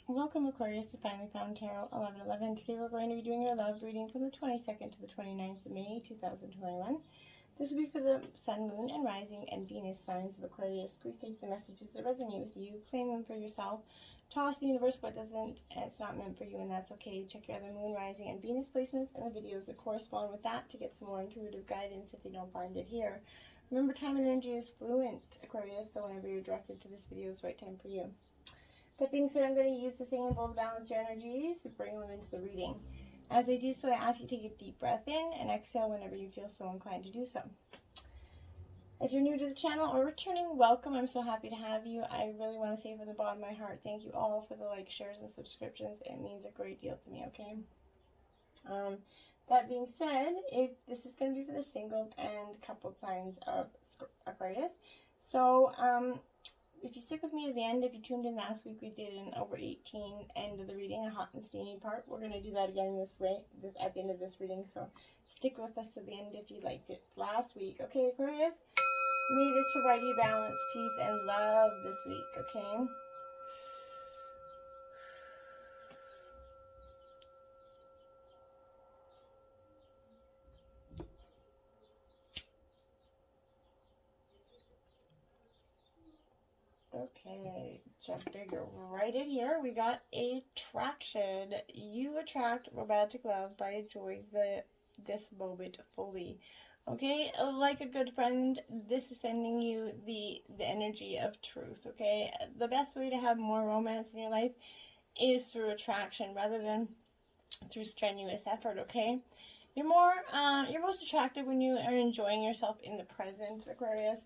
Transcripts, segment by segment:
Welcome, Aquarius, to Finally Found Tarot 1111. Today we're going to be doing your love reading from the 22nd to the 29th of May 2021. This will be for the Sun, Moon, and Rising and Venus signs of Aquarius. Please take the messages that resonate with you, claim them for yourself, toss the universe what doesn't, and it's not meant for you, and that's okay. Check your other Moon, Rising, and Venus placements and the videos that correspond with that to get some more intuitive guidance if you don't find it here. Remember, time and energy is fluent, Aquarius, so whenever you're directed to this video is the right time for you. That being said, I'm going to use the singing bowl to balance your energies to bring them into the reading. As I do so, I ask you to take a deep breath in and exhale whenever you feel so inclined to do so. If you're new to the channel or returning, welcome. I'm so happy to have you. I really want to say from the bottom of my heart, thank you all for the likes, shares, and subscriptions. It means a great deal to me, okay? That being said, if this is going to be for the single and coupled signs of Aquarius. So, if you stick with me to the end, if you tuned in last week, we did an over 18 end of the reading, a hot and steamy part. We're going to do that again at the end of this reading, so stick with us to the end if you liked it last week. Okay, Aquarius? May this provide you balance, peace, and love this week, okay? Okay, jumping right in here, we got attraction. You attract romantic love by enjoying this moment fully. Okay, like a good friend, this is sending you the energy of truth, okay? The best way to have more romance in your life is through attraction rather than through strenuous effort, okay? You're most attractive when you are enjoying yourself in the present, Aquarius.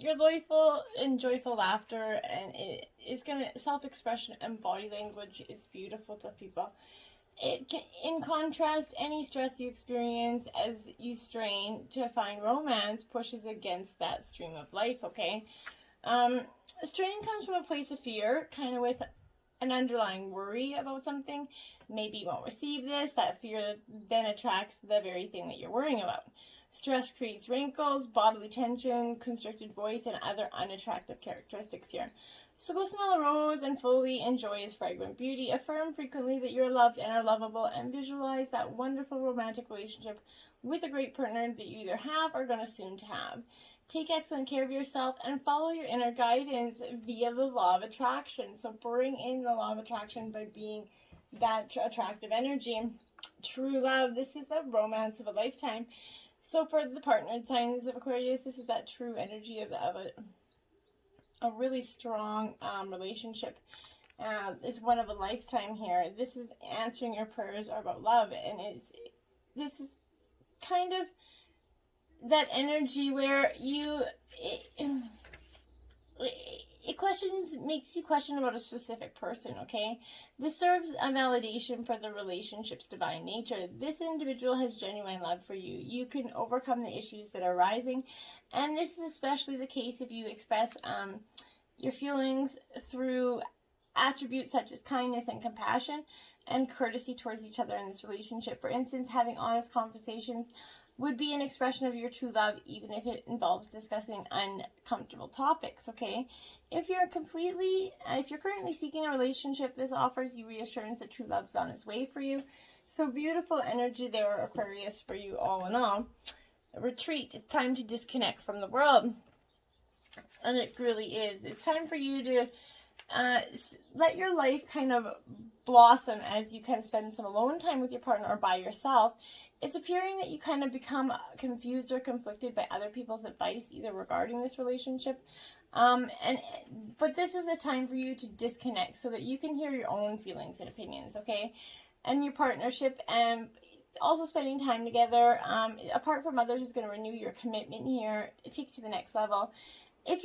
Your joyful laughter, and it is self-expression and body language is beautiful to people. In contrast, any stress you experience as you strain to find romance pushes against that stream of life, okay? Strain comes from a place of fear, kind of with an underlying worry about something. Maybe you won't receive this. That fear then attracts the very thing that you're worrying about. Stress creates wrinkles, bodily tension, constricted voice, and other unattractive characteristics here. So go smell a rose and fully enjoy its fragrant beauty. Affirm frequently that you're loved and are lovable, and visualize that wonderful romantic relationship with a great partner that you either have or are going to soon to have. Take excellent care of yourself and follow your inner guidance via the law of attraction. So bring in the law of attraction by being that attractive energy. True love, this is the romance of a lifetime. So for the partnered signs of Aquarius, this is that true energy of a really strong relationship. It's one of a lifetime here. This is answering your prayers about love, and this is kind of that energy where makes you question about a specific person, okay? This serves a validation for the relationship's divine nature. This individual has genuine love for you. You can overcome the issues that are arising, and this is especially the case if you express your feelings through attributes such as kindness and compassion and courtesy towards each other in this relationship. For instance, having honest conversations would be an expression of your true love, even if it involves discussing uncomfortable topics, okay? If you're currently seeking a relationship, this offers you reassurance that true love's on its way for you. So beautiful energy there, Aquarius, for you all in all. Retreat. It's time to disconnect from the world. And it really is. It's time for you to let your life kind of blossom as you kind of spend some alone time with your partner or by yourself. It's appearing that you kind of become confused or conflicted by other people's advice, either regarding this relationship. But this is a time for you to disconnect so that you can hear your own feelings and opinions, okay? And your partnership, and also spending time together, apart from others, is going to renew your commitment here, take you to the next level. If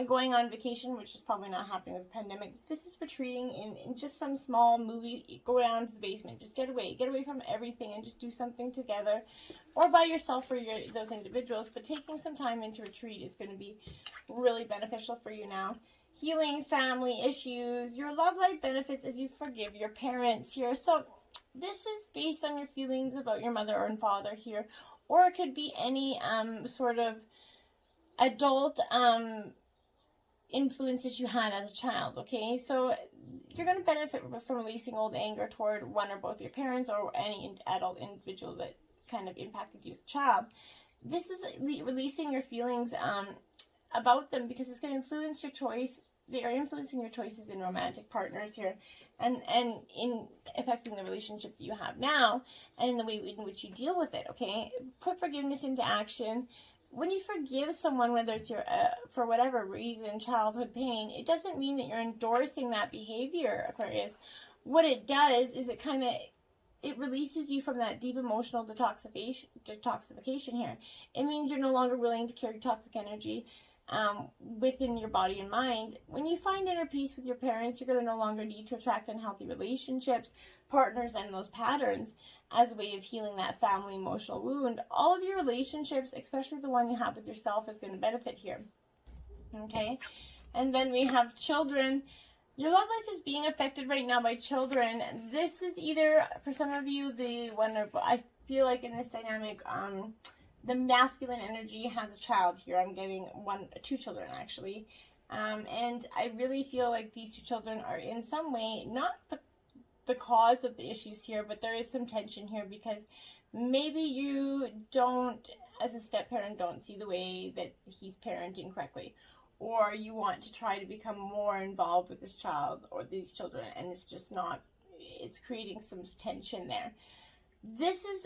going on vacation, which is probably not happening with the pandemic, this is retreating in just some small movie. Go down to the basement, just get away from everything and just do something together, or by yourself for those individuals. But taking some time into retreat is going to be really beneficial for you now. Healing family issues, your love life benefits as you forgive your parents here. So this is based on your feelings about your mother or father here, or it could be any sort of adult influence that you had as a child, okay? So you're going to benefit from releasing old anger toward one or both your parents or any adult individual that kind of impacted you as a child. This is releasing your feelings about them, because it's going to influence your choice. They are influencing your choices in romantic partners here, and in affecting the relationship that you have now, and in the way in which you deal with it, okay? Put forgiveness into action. When you forgive someone, whether it's your, for whatever reason, childhood pain, it doesn't mean that you're endorsing that behavior, Aquarius. What it does is it releases you from that deep emotional detoxification here. It means you're no longer willing to carry toxic energy within your body and mind. When you find inner peace with your parents, you're going to no longer need to attract unhealthy relationships, partners, and those patterns as a way of healing that family emotional wound. All of your relationships, especially the one you have with yourself, is going to benefit here. Okay? And then we have children. Your love life is being affected right now by children. This is either, for some of you, the one, or I feel like in this dynamic, the masculine energy has a child here. I'm getting two children actually. And I really feel like these two children are in some way not the cause of the issues here, but there is some tension here because maybe you don't, as a step-parent, don't see the way that he's parenting correctly. Or you want to try to become more involved with this child or these children, and it's just not, it's creating some tension there. This is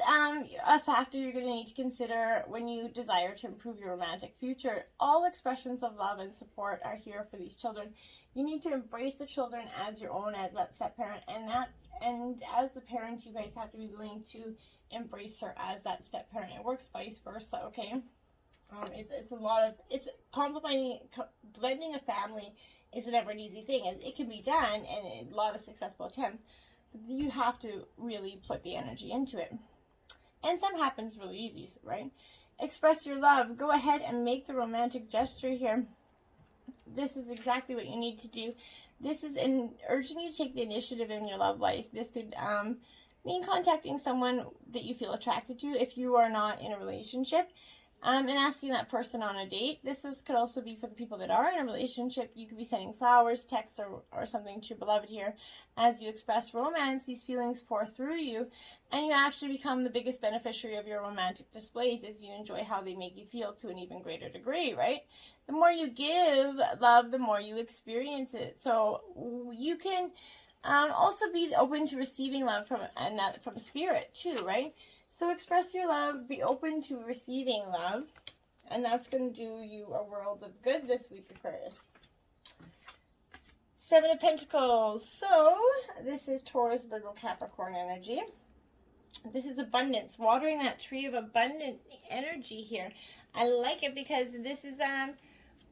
a factor you're going to need to consider when you desire to improve your romantic future. All expressions of love and support are here for these children. You need to embrace the children as your own, as that step-parent, and as the parent, you guys have to be willing to embrace her as that step-parent. It works vice versa, okay? It's a lot of, it's blending a family is never an easy thing. It can be done, and a lot of successful attempts. You have to really put the energy into it. And some happens really easy, right? Express your love. Go ahead and make the romantic gesture here. This is exactly what you need to do. This is urging you to take the initiative in your love life. This could mean contacting someone that you feel attracted to if you are not in a relationship. And asking that person on a date. Could also be for the people that are in a relationship. You could be sending flowers, texts, or something to your beloved here. As you express romance, these feelings pour through you, and you actually become the biggest beneficiary of your romantic displays as you enjoy how they make you feel to an even greater degree, right? The more you give love, the more you experience it. So you can also be open to receiving love from spirit too, right? So express your love, be open to receiving love, and that's going to do you a world of good this week, Aquarius. Seven of Pentacles. So this is Taurus, Virgo, Capricorn energy. This is abundance, watering that tree of abundant energy here. I like it because this is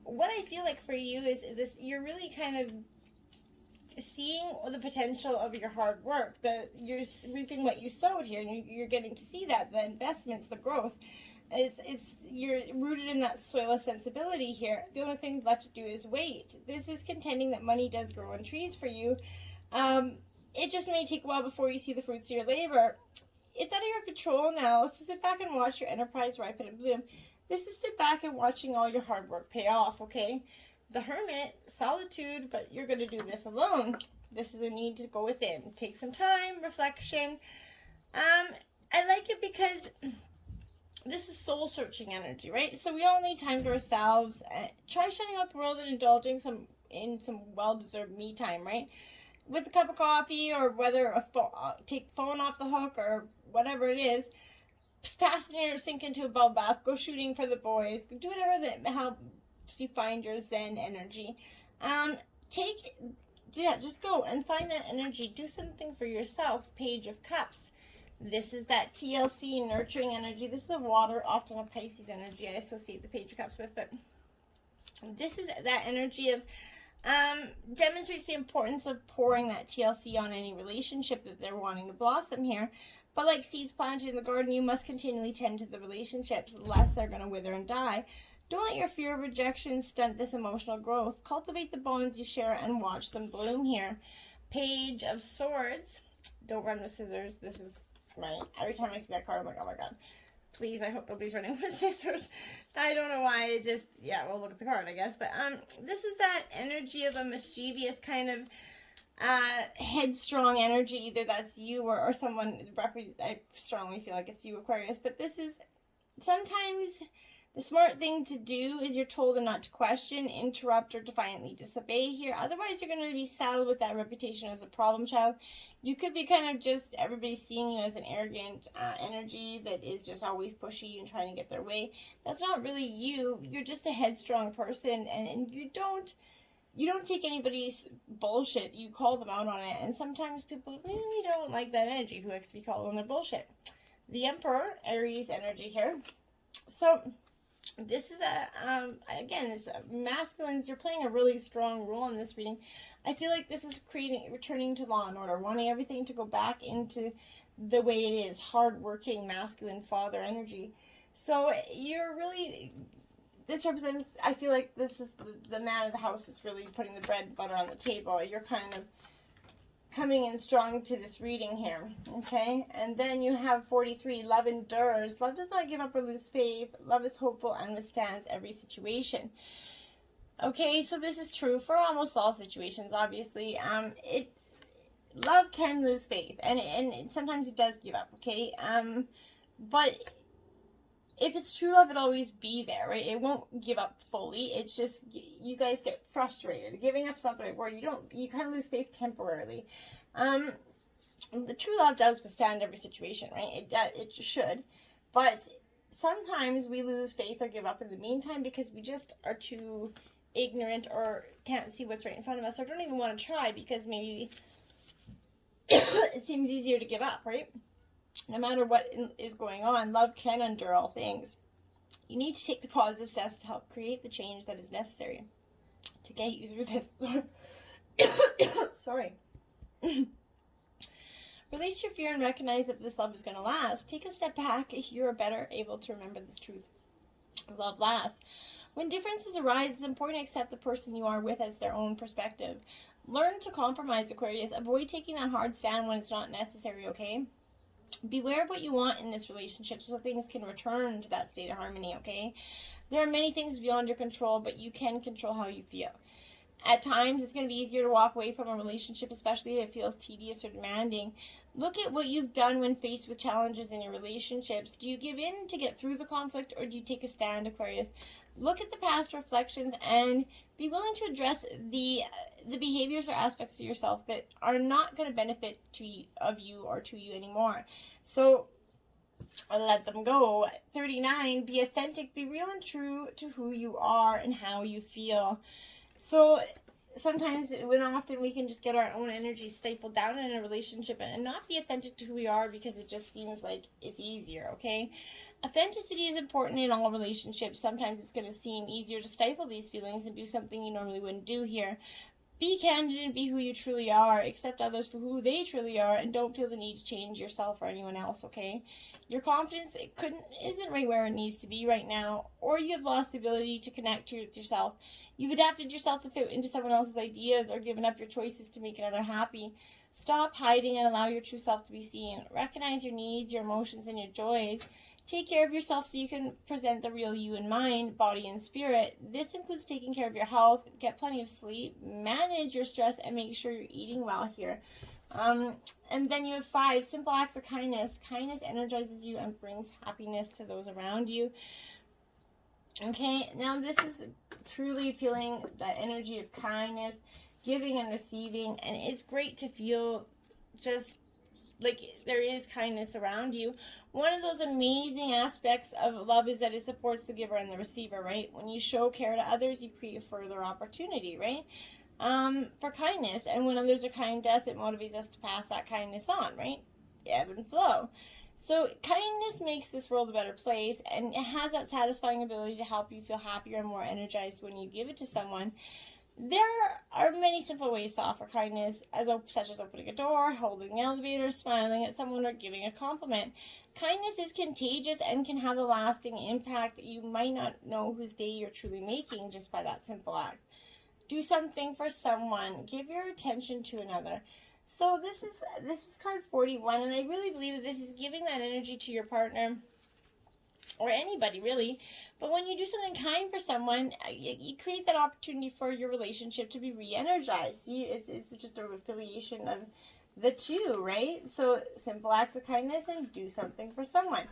what I feel like for you is this. You're really kind of seeing the potential of your hard work. You're reaping what you sowed here, and you're getting to see that the investments, the growth. You're rooted in that soil of sensibility here. The only thing left to do is wait. This is contending that money does grow on trees for you. It just may take a while before you see the fruits of your labor. It's out of your control now, so sit back and watch your enterprise ripen and bloom. This is sit back and watching all your hard work pay off, okay? The Hermit, solitude, but you're going to do this alone. This is a need to go within. Take some time, reflection. I like it because this is soul-searching energy, right? So we all need time to ourselves. Try shutting out the world and indulging in some well-deserved me time, right? With a cup of coffee, or whether take the phone off the hook or whatever it is. Pass it in or sink into a bubble bath. Go shooting for the boys. Do whatever that helps you find your Zen energy. Just go and find that energy. Do something for yourself. Page of Cups. This is that TLC, nurturing energy. This is the water, often a Pisces energy I associate the Page of Cups with, but this is that energy of demonstrates the importance of pouring that TLC on any relationship that they're wanting to blossom here. But like seeds planted in the garden, you must continually tend to the relationships, lest they're going to wither and die. Don't let your fear of rejection stunt this emotional growth. Cultivate the bonds you share and watch them bloom here. Page of Swords. Don't run with scissors. This is every time I see that card, I'm like, oh my God. Please, I hope nobody's running with scissors. I don't know why. It just, yeah, we'll look at the card, I guess. But this is that energy of a mischievous kind of headstrong energy. Either that's you or someone. I strongly feel like it's you, Aquarius. But this is sometimes the smart thing to do is you're told not to question, interrupt, or defiantly disobey here. Otherwise, you're going to be saddled with that reputation as a problem child. You could be kind of just everybody seeing you as an arrogant energy that is just always pushy and trying to get their way. That's not really you. You're just a headstrong person, and you don't take anybody's bullshit. You call them out on it, and sometimes people really don't like that energy who likes to be called on their bullshit. The Emperor, Aries energy here. So this is again, it's masculines. You're playing a really strong role in this reading. I feel like this is returning to law and order, wanting everything to go back into the way it is, hardworking, masculine father energy. So you're really, this represents, I feel like this is the man of the house that's really putting the bread and butter on the table. You're kind of coming in strong to this reading here, okay? And then you have 43, love endures. Love does not give up or lose faith. Love is hopeful and withstands every situation. Okay, so this is true for almost all situations, obviously. Love can lose faith, and sometimes it does give up, okay? But if it's true love, it'll always be there, right? It won't give up fully. It's just, you guys get frustrated. Giving up's not the right word. You kind of lose faith temporarily. The true love does withstand every situation, right? It should. But sometimes we lose faith or give up in the meantime because we just are too ignorant or can't see what's right in front of us, or don't even want to try because maybe it seems easier to give up, right? No matter what is going on, love can endure all things. You need to take the positive steps to help create the change that is necessary to get you through this. Sorry. Release your fear and recognize that this love is going to last. Take a step back if you're better able to remember this truth. Love lasts. When differences arise, it's important to accept the person you are with as their own perspective. Learn to compromise, Aquarius. Avoid taking that hard stand when it's not necessary, okay? Beware of what you want in this relationship so things can return to that state of harmony, okay? There are many things beyond your control, but you can control how you feel. At times, it's going to be easier to walk away from a relationship, especially if it feels tedious or demanding. Look at what you've done when faced with challenges in your relationships. Do you give in to get through the conflict, or do you take a stand, Aquarius? Look at the past reflections and be willing to address the behaviors or aspects of yourself that are not going to benefit you or to you anymore. So let them go. 39, be authentic, be real and true to who you are and how you feel. So sometimes, often we can just get our own energy stapled down in a relationship and not be authentic to who we are because it just seems like it's easier, okay? Authenticity is important in all relationships. Sometimes it's going to seem easier to stifle these feelings and do something you normally wouldn't do here. Be candid and be who you truly are. Accept others for who they truly are and don't feel the need to change yourself or anyone else, okay? Your confidence isn't right where it needs to be right now, or you have lost the ability to connect with yourself. You've adapted yourself to fit into someone else's ideas or given up your choices to make another happy. Stop hiding and allow your true self to be seen. Recognize your needs, your emotions, and your joys. Take care of yourself so you can present the real you in mind, body, and spirit. This includes taking care of your health, get plenty of sleep, manage your stress, and make sure you're eating well here. And then you have 5, simple acts of kindness. Kindness energizes you and brings happiness to those around you. Okay, now this is truly feeling that energy of kindness, giving and receiving, and it's great to feel just like there is kindness around you. One of those amazing aspects of love is that it supports the giver and the receiver, right? When you show care to others, you create further opportunity, right? For kindness. And when others are kind to us, it motivates us to pass that kindness on, right? Ebb and flow. So kindness makes this world a better place, and it has that satisfying ability to help you feel happier and more energized when you give it to someone. There are many simple ways to offer kindness, such as opening a door, holding the elevator, smiling at someone, or giving a compliment. Kindness is contagious and can have a lasting impact that you might not know whose day you're truly making just by that simple act. Do something for someone. Give your attention to another. So this is card 41, and I really believe that this is giving that energy to your partner or anybody really. But when you do something kind for someone, you create that opportunity for your relationship to be re-energized. It's just a affiliation of the two, right? So simple acts of kindness and do something for someone.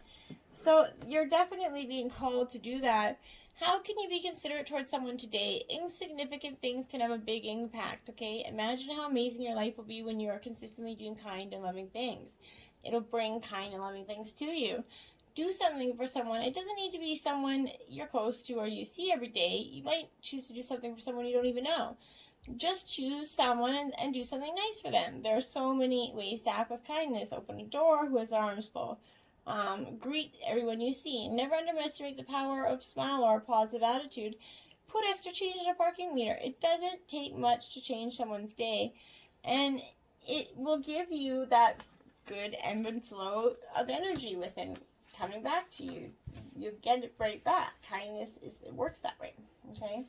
So you're definitely being called to do that. How can you be considerate towards someone today? Insignificant things can have a big impact, okay? Imagine how amazing your life will be when you are consistently doing kind and loving things. It'll bring kind and loving things to you. Do something for someone. It doesn't need to be someone you're close to or you see every day. You might choose to do something for someone you don't even know. Just choose someone and do something nice for them. There are so many ways to act with kindness. Open a door who has their arms full. Greet everyone you see. Never underestimate the power of smile or a positive attitude. Put extra change in a parking meter. It doesn't take much to change someone's day, and it will give you that good ebb and flow of energy within coming back to you. You get it right back. Kindness it works that way. Okay.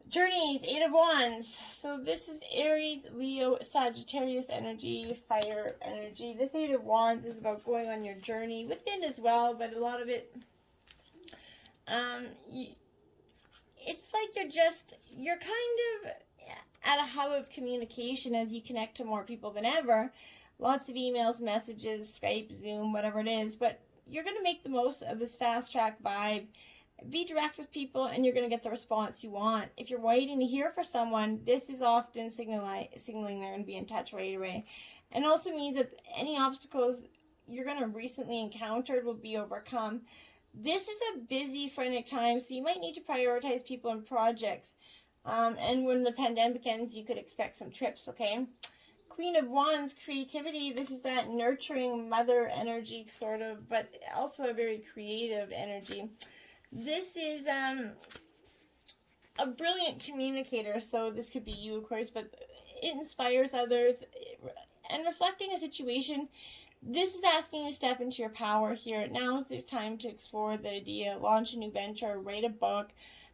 Journeys, 8 of Wands. So this is Aries, Leo, Sagittarius energy, fire energy. This 8 of Wands is about going on your journey within as well, but a lot of it, it's like you're kind of at a hub of communication as you connect to more people than ever. Lots of emails, messages, Skype, Zoom, whatever it is, but you're going to make the most of this fast track vibe. Be direct with people and you're going to get the response you want. If you're waiting to hear from someone, this is often signaling they're going to be in touch right away. And also means that any obstacles you're going to recently encountered will be overcome. This is a busy, frenetic time, so you might need to prioritize people and projects. And when the pandemic ends, you could expect some trips, okay? Queen of Wands, creativity. This is that nurturing mother energy, sort of, but also a very creative energy. This is a brilliant communicator, so this could be you, of course, but it inspires others. And reflecting a situation, this is asking you to step into your power here. Now is the time to explore the idea, launch a new venture, write a book,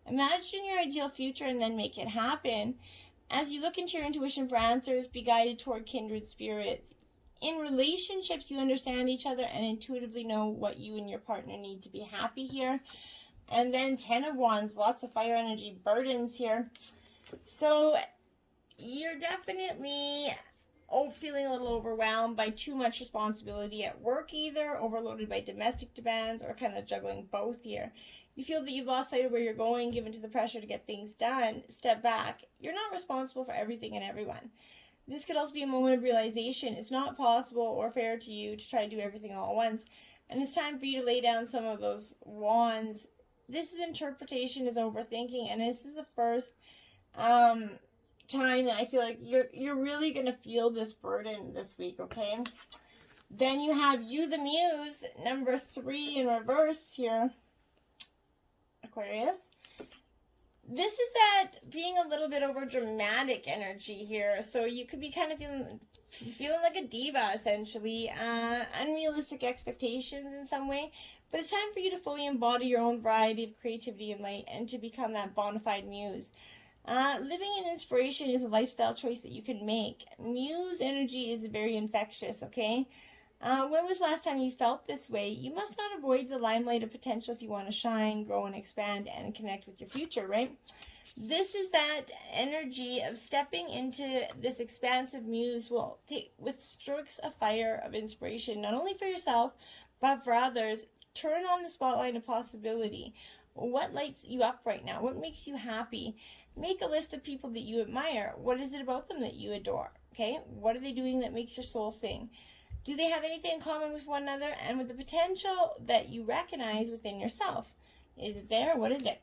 imagine your ideal future, and then make it happen. As you look into your intuition for answers, be guided toward kindred spirits. In relationships, you understand each other and intuitively know what you and your partner need to be happy here. And then 10 of Wands, lots of fire energy, burdens here. So you're definitely feeling a little overwhelmed by too much responsibility at work either, overloaded by domestic demands, or kind of juggling both here. You feel that you've lost sight of where you're going, given to the pressure to get things done. Step back. You're not responsible for everything and everyone. This could also be a moment of realization. It's not possible or fair to you to try to do everything all at once. And it's time for you to lay down some of those wands. This is interpretation is overthinking, and this is the first time that I feel like you're really going to feel this burden this week, okay? Then you have you, the Muse, number 3 in reverse here, Aquarius. This is that being a little bit over dramatic energy here, so you could be kind of feeling like a diva, essentially. Unrealistic expectations in some way. But it's time for you to fully embody your own variety of creativity and light and to become that bona fide muse. Living in inspiration is a lifestyle choice that you can make. Muse energy is very infectious, okay? When was the last time you felt this way? You must not avoid the limelight of potential if you want to shine, grow, and expand and connect with your future, right? This is that energy of stepping into this expansive muse will take with strokes of fire of inspiration, not only for yourself, but for others. Turn on the spotlight of possibility. What lights you up right now? What makes you happy? Make a list of people that you admire. What is it about them that you adore? Okay? What are they doing that makes your soul sing? Do they have anything in common with one another and with the potential that you recognize within yourself? Is it there? What is it?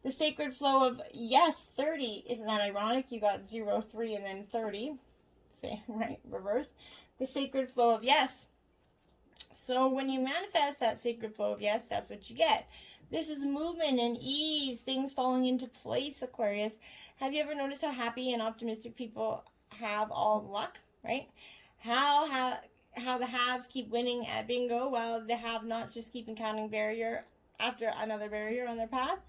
The sacred flow of yes, 30. Isn't that ironic? You got 0, 3, and then 30. Say, right, reverse. The sacred flow of yes. So when you manifest that sacred flow of yes, that's what you get. This is movement and ease, things falling into place, Aquarius. Have you ever noticed how happy and optimistic people have all the luck, right? How the haves keep winning at bingo while the have-nots just keep encountering barrier after another barrier on their path.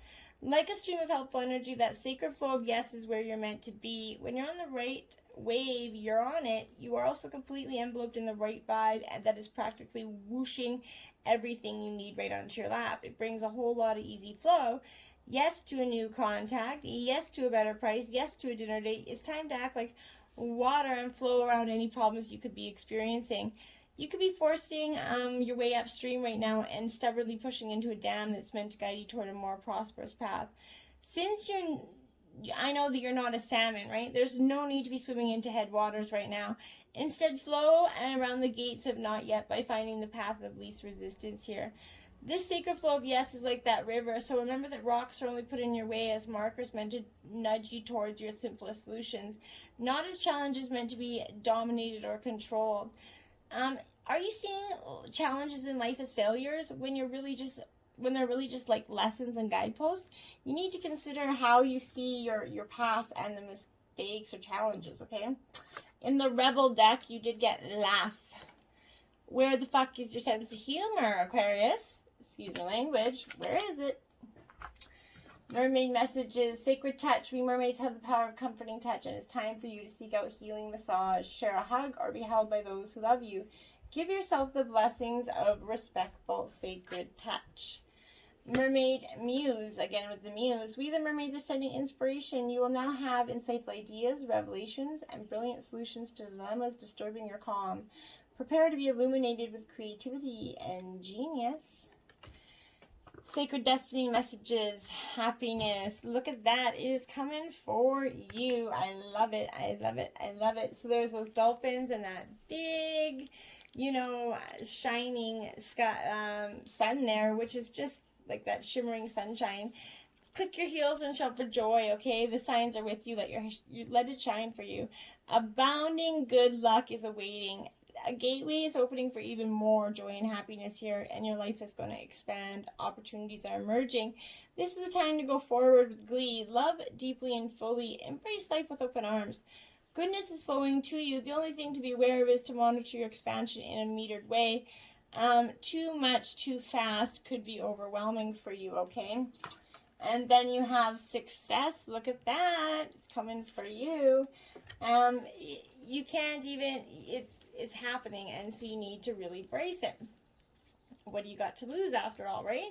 Like a stream of helpful energy, that sacred flow of yes is where you're meant to be. When you're on the right wave, you're on it. You are also completely enveloped in the right vibe that is practically whooshing everything you need right onto your lap. It brings a whole lot of easy flow. Yes to a new contact. Yes to a better price. Yes to a dinner date. It's time to act like water and flow around any problems you could be experiencing. You could be forcing your way upstream right now and stubbornly pushing into a dam that's meant to guide you toward a more prosperous path. Since I know that you're not a salmon, right? There's no need to be swimming into headwaters right now. Instead, flow and around the gates of not yet by finding the path of least resistance here. This sacred flow of yes is like that river, so remember that rocks are only put in your way as markers meant to nudge you towards your simplest solutions, not as challenges meant to be dominated or controlled. Are you seeing challenges in life as failures when they're really just like lessons and guideposts? You need to consider how you see your past and the mistakes or challenges, okay? In the Rebel deck, you did get laugh. Where the fuck is your sense of humor, Aquarius? Excuse my language. Where is it? Mermaid messages. Sacred touch. We mermaids have the power of comforting touch, and it's time for you to seek out healing massage, share a hug, or be held by those who love you. Give yourself the blessings of respectful, sacred touch. Mermaid muse. Again with the muse. We the mermaids are sending inspiration. You will now have insightful ideas, revelations, and brilliant solutions to dilemmas disturbing your calm. Prepare to be illuminated with creativity and genius. Sacred destiny messages, happiness. Look at that. It is coming for you. I love it. I love it. I love it. So there's those dolphins and that big, shining sky, sun there, which is just like that shimmering sunshine. Click your heels and shout for joy, okay? The signs are with you. Let it shine for you. Abounding good luck is awaiting. A gateway is opening for even more joy and happiness here, and your life is going to expand. Opportunities are emerging. This is the time to go forward with glee. Love deeply and fully. Embrace life with open arms. Goodness is flowing to you. The only thing to be aware of is to monitor your expansion in a metered way. Too much, too fast could be overwhelming for you, okay? And then you have success. Look at that. It's coming for you. You can't even... It's happening, and so you need to really brace it. What do you got to lose after all, right?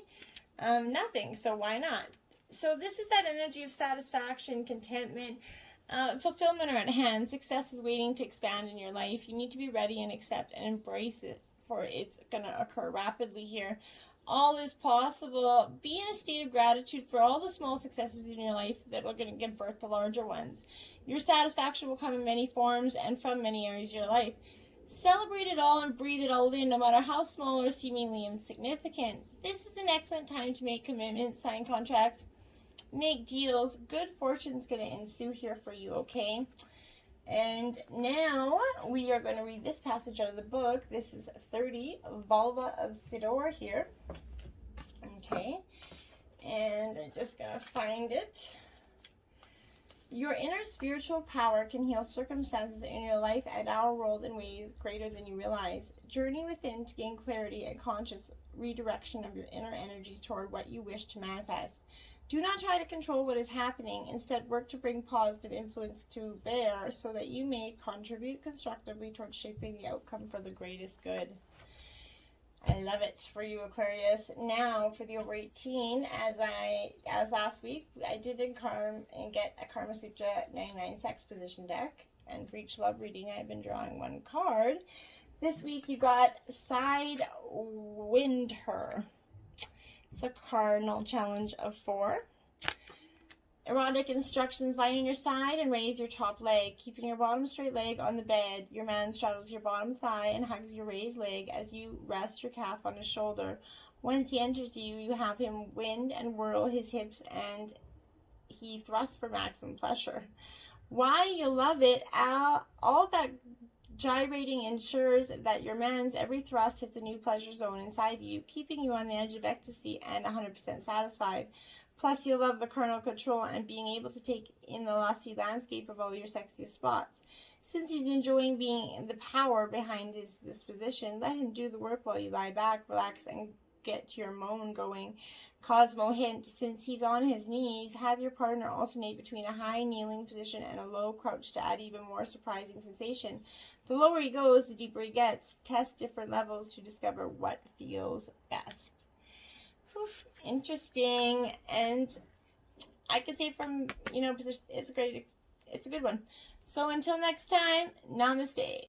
Nothing, so why not? So this is that energy of satisfaction, contentment, fulfillment are at hand. Success is waiting to expand in your life. You need to be ready and accept and embrace it, for it's going to occur rapidly here. All is possible. Be in a state of gratitude for all the small successes in your life that are going to give birth to larger ones. Your satisfaction will come in many forms and from many areas of your life. Celebrate it all and breathe it all in, no matter how small or seemingly insignificant. This is an excellent time to make commitments, sign contracts, make deals. Good fortune's going to ensue here for you, okay? And now we are going to read this passage out of the book. This is 30, Vulva of Sidor here. Okay. And I'm just going to find it. Your inner spiritual power can heal circumstances in your life and our world in ways greater than you realize. Journey within to gain clarity and conscious redirection of your inner energies toward what you wish to manifest. Do not try to control what is happening. Instead, work to bring positive influence to bear so that you may contribute constructively towards shaping the outcome for the greatest good. I love it for you, Aquarius. Now, for the over 18, as last week, I did get a Karma Sutra 99 Sex Position deck. And for each love reading, I've been drawing one card. This week, you got Side Wind Her. It's a cardinal challenge of 4. Erotic instructions: lie on your side and raise your top leg, keeping your bottom straight leg on the bed. Your man straddles your bottom thigh and hugs your raised leg as you rest your calf on his shoulder. Once he enters you, you have him wind and whirl his hips and he thrusts for maximum pleasure. Why you love it, all that gyrating ensures that your man's every thrust hits a new pleasure zone inside you, keeping you on the edge of ecstasy and 100% satisfied. Plus, you love the carnal control and being able to take in the lusty landscape of all your sexiest spots. Since he's enjoying being the power behind this position, let him do the work while you lie back, relax, and get your moan going. Cosmo hint, since he's on his knees, have your partner alternate between a high kneeling position and a low crouch to add even more surprising sensation. The lower he goes, the deeper he gets. Test different levels to discover what feels best. Whew, interesting. And I can say from, position, it's a good one. So until next time, namaste.